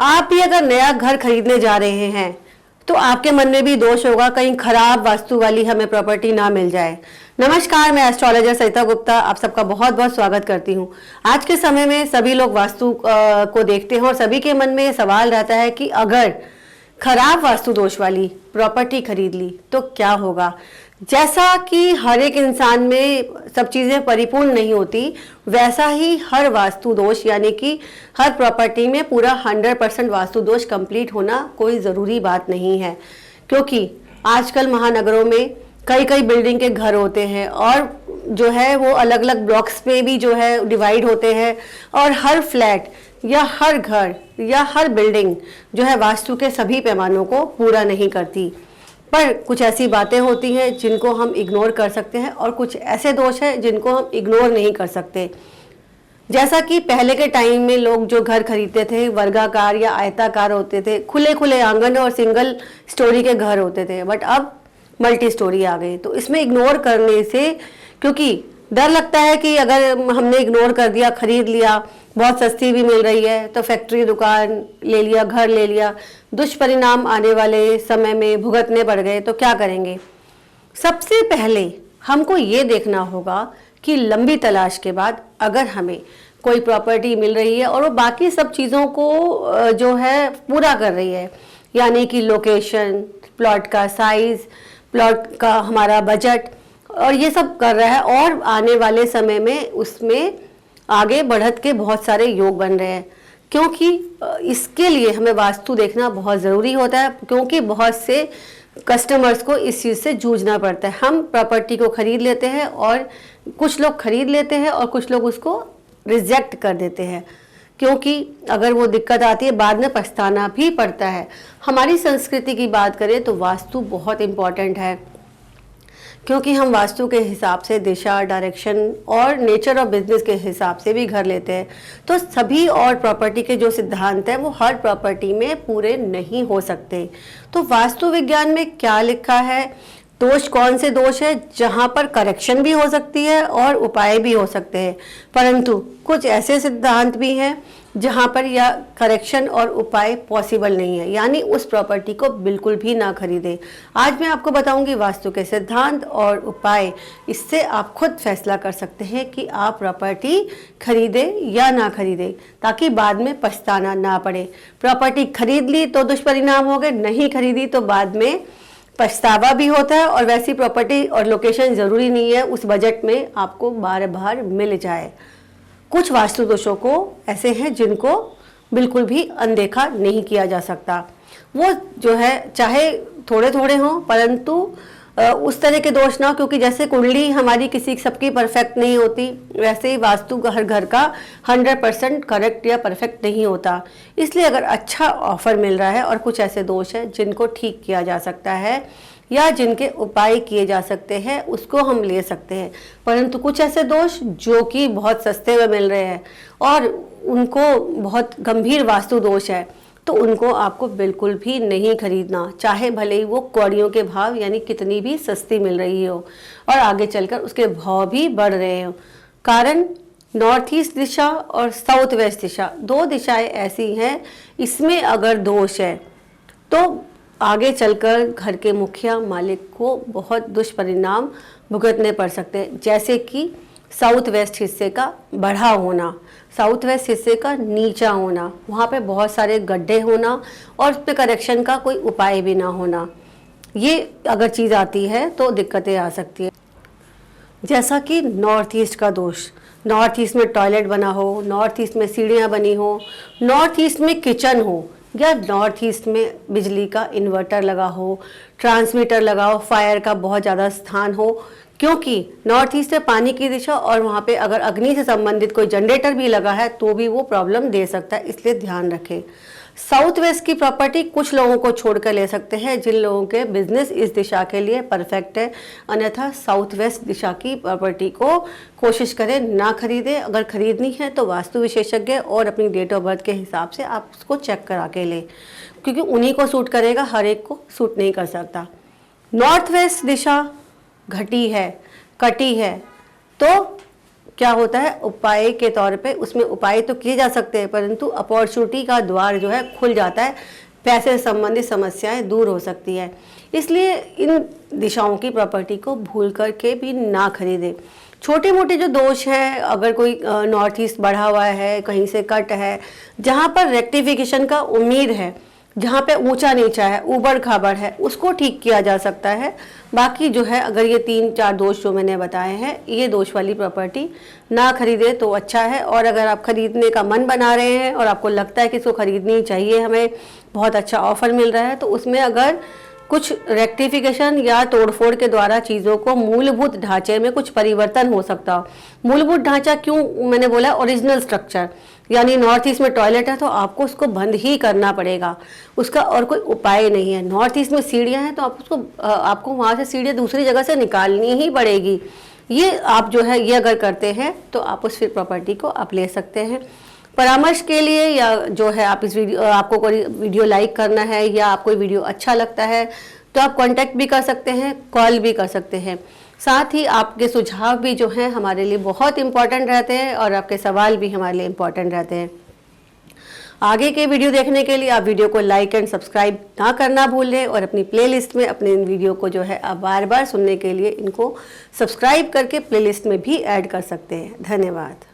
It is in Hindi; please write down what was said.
आप भी अगर नया घर खरीदने जा रहे हैं तो आपके मन में भी दोष होगा कहीं खराब वास्तु वाली हमें प्रॉपर्टी ना मिल जाए। नमस्कार, मैं एस्ट्रोलॉजर सरिता गुप्ता आप सबका बहुत बहुत स्वागत करती हूँ। आज के समय में सभी लोग वास्तु को देखते हैं और सभी के मन में ये सवाल रहता है कि अगर खराब वास्तु दोष वाली प्रॉपर्टी खरीद ली तो क्या होगा। जैसा कि हर एक इंसान में सब चीज़ें परिपूर्ण नहीं होती, वैसा ही हर वास्तु दोष यानी कि हर प्रॉपर्टी में पूरा 100% वास्तु दोष कंप्लीट होना कोई ज़रूरी बात नहीं है। क्योंकि आजकल महानगरों में कई कई बिल्डिंग के घर होते हैं और जो है वो अलग अलग ब्लॉक्स पे भी जो है डिवाइड होते हैं और हर फ्लैट या हर घर या हर बिल्डिंग जो है वास्तु के सभी पैमानों को पूरा नहीं करती। पर कुछ ऐसी बातें होती हैं जिनको हम इग्नोर कर सकते हैं और कुछ ऐसे दोष हैं जिनको हम इग्नोर नहीं कर सकते। जैसा कि पहले के टाइम में लोग जो घर खरीदते थे वर्गाकार या आयताकार होते थे, खुले खुले आंगन और सिंगल स्टोरी के घर होते थे, बट अब मल्टी स्टोरी आ गई। तो इसमें इग्नोर करने से, क्योंकि डर लगता है कि अगर हमने इग्नोर कर दिया, खरीद लिया, बहुत सस्ती भी मिल रही है तो फैक्ट्री दुकान ले लिया, घर ले लिया, दुष्परिणाम आने वाले समय में भुगतने पड़ गए तो क्या करेंगे। सबसे पहले हमको ये देखना होगा कि लंबी तलाश के बाद अगर हमें कोई प्रॉपर्टी मिल रही है और वो बाकी सब चीज़ों को जो है पूरा कर रही है, यानी कि लोकेशन, प्लॉट का साइज़, प्लॉट का हमारा बजट और ये सब कर रहा है और आने वाले समय में उसमें आगे बढ़त के बहुत सारे योग बन रहे हैं। क्योंकि इसके लिए हमें वास्तु देखना बहुत ज़रूरी होता है, क्योंकि बहुत से कस्टमर्स को इस चीज़ से जूझना पड़ता है। हम प्रॉपर्टी को ख़रीद लेते हैं और कुछ लोग ख़रीद लेते हैं और कुछ लोग उसको रिजेक्ट कर देते हैं, क्योंकि अगर वो दिक्कत आती है बाद में पछताना भी पड़ता है। हमारी संस्कृति की बात करें तो वास्तु बहुत इम्पॉर्टेंट है, क्योंकि हम वास्तु के हिसाब से दिशा, डायरेक्शन और नेचर ऑफ बिजनेस के हिसाब से भी घर लेते हैं। तो सभी और प्रॉपर्टी के जो सिद्धांत हैं वो हर प्रॉपर्टी में पूरे नहीं हो सकते। तो वास्तु विज्ञान में क्या लिखा है, दोष कौन से दोष है जहाँ पर करेक्शन भी हो सकती है और उपाय भी हो सकते हैं, परंतु कुछ ऐसे सिद्धांत भी हैं जहाँ पर या करेक्शन और उपाय पॉसिबल नहीं है, यानी उस प्रॉपर्टी को बिल्कुल भी ना खरीदें। आज मैं आपको बताऊंगी वास्तु के सिद्धांत और उपाय, इससे आप खुद फैसला कर सकते हैं कि आप प्रॉपर्टी खरीदें या ना खरीदें, ताकि बाद में पछताना ना पड़े। प्रॉपर्टी खरीद ली तो दुष्परिणाम हो गए, नहीं खरीदी तो बाद में पछतावा भी होता है। और वैसी प्रॉपर्टी और लोकेशन ज़रूरी नहीं है उस बजट में आपको बार बार मिल जाए। कुछ वास्तु दोषों को ऐसे हैं जिनको बिल्कुल भी अनदेखा नहीं किया जा सकता। वो जो है चाहे थोड़े थोड़े हों, परंतु उस तरह के दोष ना हो, क्योंकि जैसे कुंडली हमारी किसी सबकी परफेक्ट नहीं होती, वैसे ही वास्तु हर घर का 100% करेक्ट या परफेक्ट नहीं होता। इसलिए अगर अच्छा ऑफर मिल रहा है और कुछ ऐसे दोष हैं जिनको ठीक किया जा सकता है या जिनके उपाय किए जा सकते हैं, उसको हम ले सकते हैं। परंतु कुछ ऐसे दोष जो कि बहुत सस्ते में मिल रहे हैं और उनको बहुत गंभीर वास्तु दोष है, तो उनको आपको बिल्कुल भी नहीं खरीदना, चाहे भले ही वो कौड़ियों के भाव यानी कितनी भी सस्ती मिल रही हो और आगे चलकर उसके भाव भी बढ़ रहे हो। कारण नॉर्थ ईस्ट दिशा और साउथ वेस्ट दिशा, दो दिशाएं ऐसी हैं, इसमें अगर दोष है तो आगे चलकर घर के मुखिया मालिक को बहुत दुष्परिणाम भुगतने पड़ सकते हैं। जैसे कि साउथ वेस्ट हिस्से का बढ़ा होना, साउथ वेस्ट हिस्से का नीचा होना, वहाँ पे बहुत सारे गड्ढे होना और उस पर करेक्शन का कोई उपाय भी ना होना, ये अगर चीज़ आती है तो दिक्कतें आ सकती है। जैसा कि नॉर्थ ईस्ट का दोष, नॉर्थ ईस्ट में टॉयलेट बना हो, नॉर्थ ईस्ट में सीढ़ियाँ बनी हो, नॉर्थ ईस्ट में किचन हो, या नॉर्थ ईस्ट में बिजली का इन्वर्टर लगा हो, ट्रांसमीटर लगा हो, फायर का बहुत ज़्यादा स्थान हो, क्योंकि नॉर्थ ईस्ट है पानी की दिशा और वहाँ पे अगर अग्नि से संबंधित कोई जनरेटर भी लगा है तो भी वो प्रॉब्लम दे सकता है, इसलिए ध्यान रखें। साउथ वेस्ट की प्रॉपर्टी कुछ लोगों को छोड़कर ले सकते हैं जिन लोगों के बिजनेस इस दिशा के लिए परफेक्ट है, अन्यथा साउथ वेस्ट दिशा की प्रॉपर्टी को कोशिश करें ना खरीदें। अगर खरीदनी है तो वास्तु विशेषज्ञ और अपनी डेट ऑफ बर्थ के हिसाब से आप उसको चेक करा के लें, क्योंकि उन्हीं को सूट करेगा, हर एक को सूट नहीं कर सकता। नॉर्थ वेस्ट दिशा घटी है, कटी है, तो क्या होता है, उपाय के तौर पे उसमें उपाय तो किए जा सकते हैं, परंतु अपॉर्चुनिटी का द्वार जो है खुल जाता है, पैसे से संबंधित समस्याएं दूर हो सकती है। इसलिए इन दिशाओं की प्रॉपर्टी को भूल करके भी ना खरीदें। छोटे मोटे जो दोष हैं, अगर कोई नॉर्थ ईस्ट बढ़ा हुआ है, कहीं से कट है, जहाँ पर रेक्टिफिकेशन का उम्मीद है, जहाँ पे ऊंचा नीचा है, ऊबड़ खाबड़ है, उसको ठीक किया जा सकता है। बाकी जो है, अगर ये 3-4 दोष जो मैंने बताए हैं, ये दोष वाली प्रॉपर्टी ना खरीदे तो अच्छा है। और अगर आप खरीदने का मन बना रहे हैं और आपको लगता है कि इसको खरीदनी चाहिए, हमें बहुत अच्छा ऑफर मिल रहा है, तो उसमें अगर कुछ रेक्टिफिकेशन या तोड़फोड़ के द्वारा चीज़ों को मूलभूत ढांचे में कुछ परिवर्तन हो सकता हो। मूलभूत ढांचा क्यों मैंने बोला, ओरिजिनल स्ट्रक्चर, यानी नॉर्थ ईस्ट में टॉयलेट है तो आपको उसको बंद ही करना पड़ेगा, उसका और कोई उपाय नहीं है। नॉर्थ ईस्ट में सीढ़ियाँ हैं तो आपको वहाँ से सीढ़ियाँ दूसरी जगह से निकालनी ही पड़ेगी। ये आप जो है, ये अगर करते हैं तो आप उस फिर प्रॉपर्टी को आप ले सकते हैं। परामर्श के लिए या जो है, आप इस वीडियो, आपको कोई वीडियो लाइक करना है या आपको वीडियो अच्छा लगता है तो आप कांटेक्ट भी कर सकते हैं, कॉल भी कर सकते हैं। साथ ही आपके सुझाव भी जो हैं हमारे लिए बहुत इम्पॉर्टेंट रहते हैं और आपके सवाल भी हमारे लिए इम्पॉर्टेंट रहते हैं। आगे के वीडियो देखने के लिए आप वीडियो को लाइक एंड सब्सक्राइब ना करना भूलें और अपनी प्लेलिस्ट में अपने इन वीडियो को जो है आप बार बार सुनने के लिए इनको सब्सक्राइब करके प्लेलिस्ट में भी ऐड कर सकते हैं। धन्यवाद।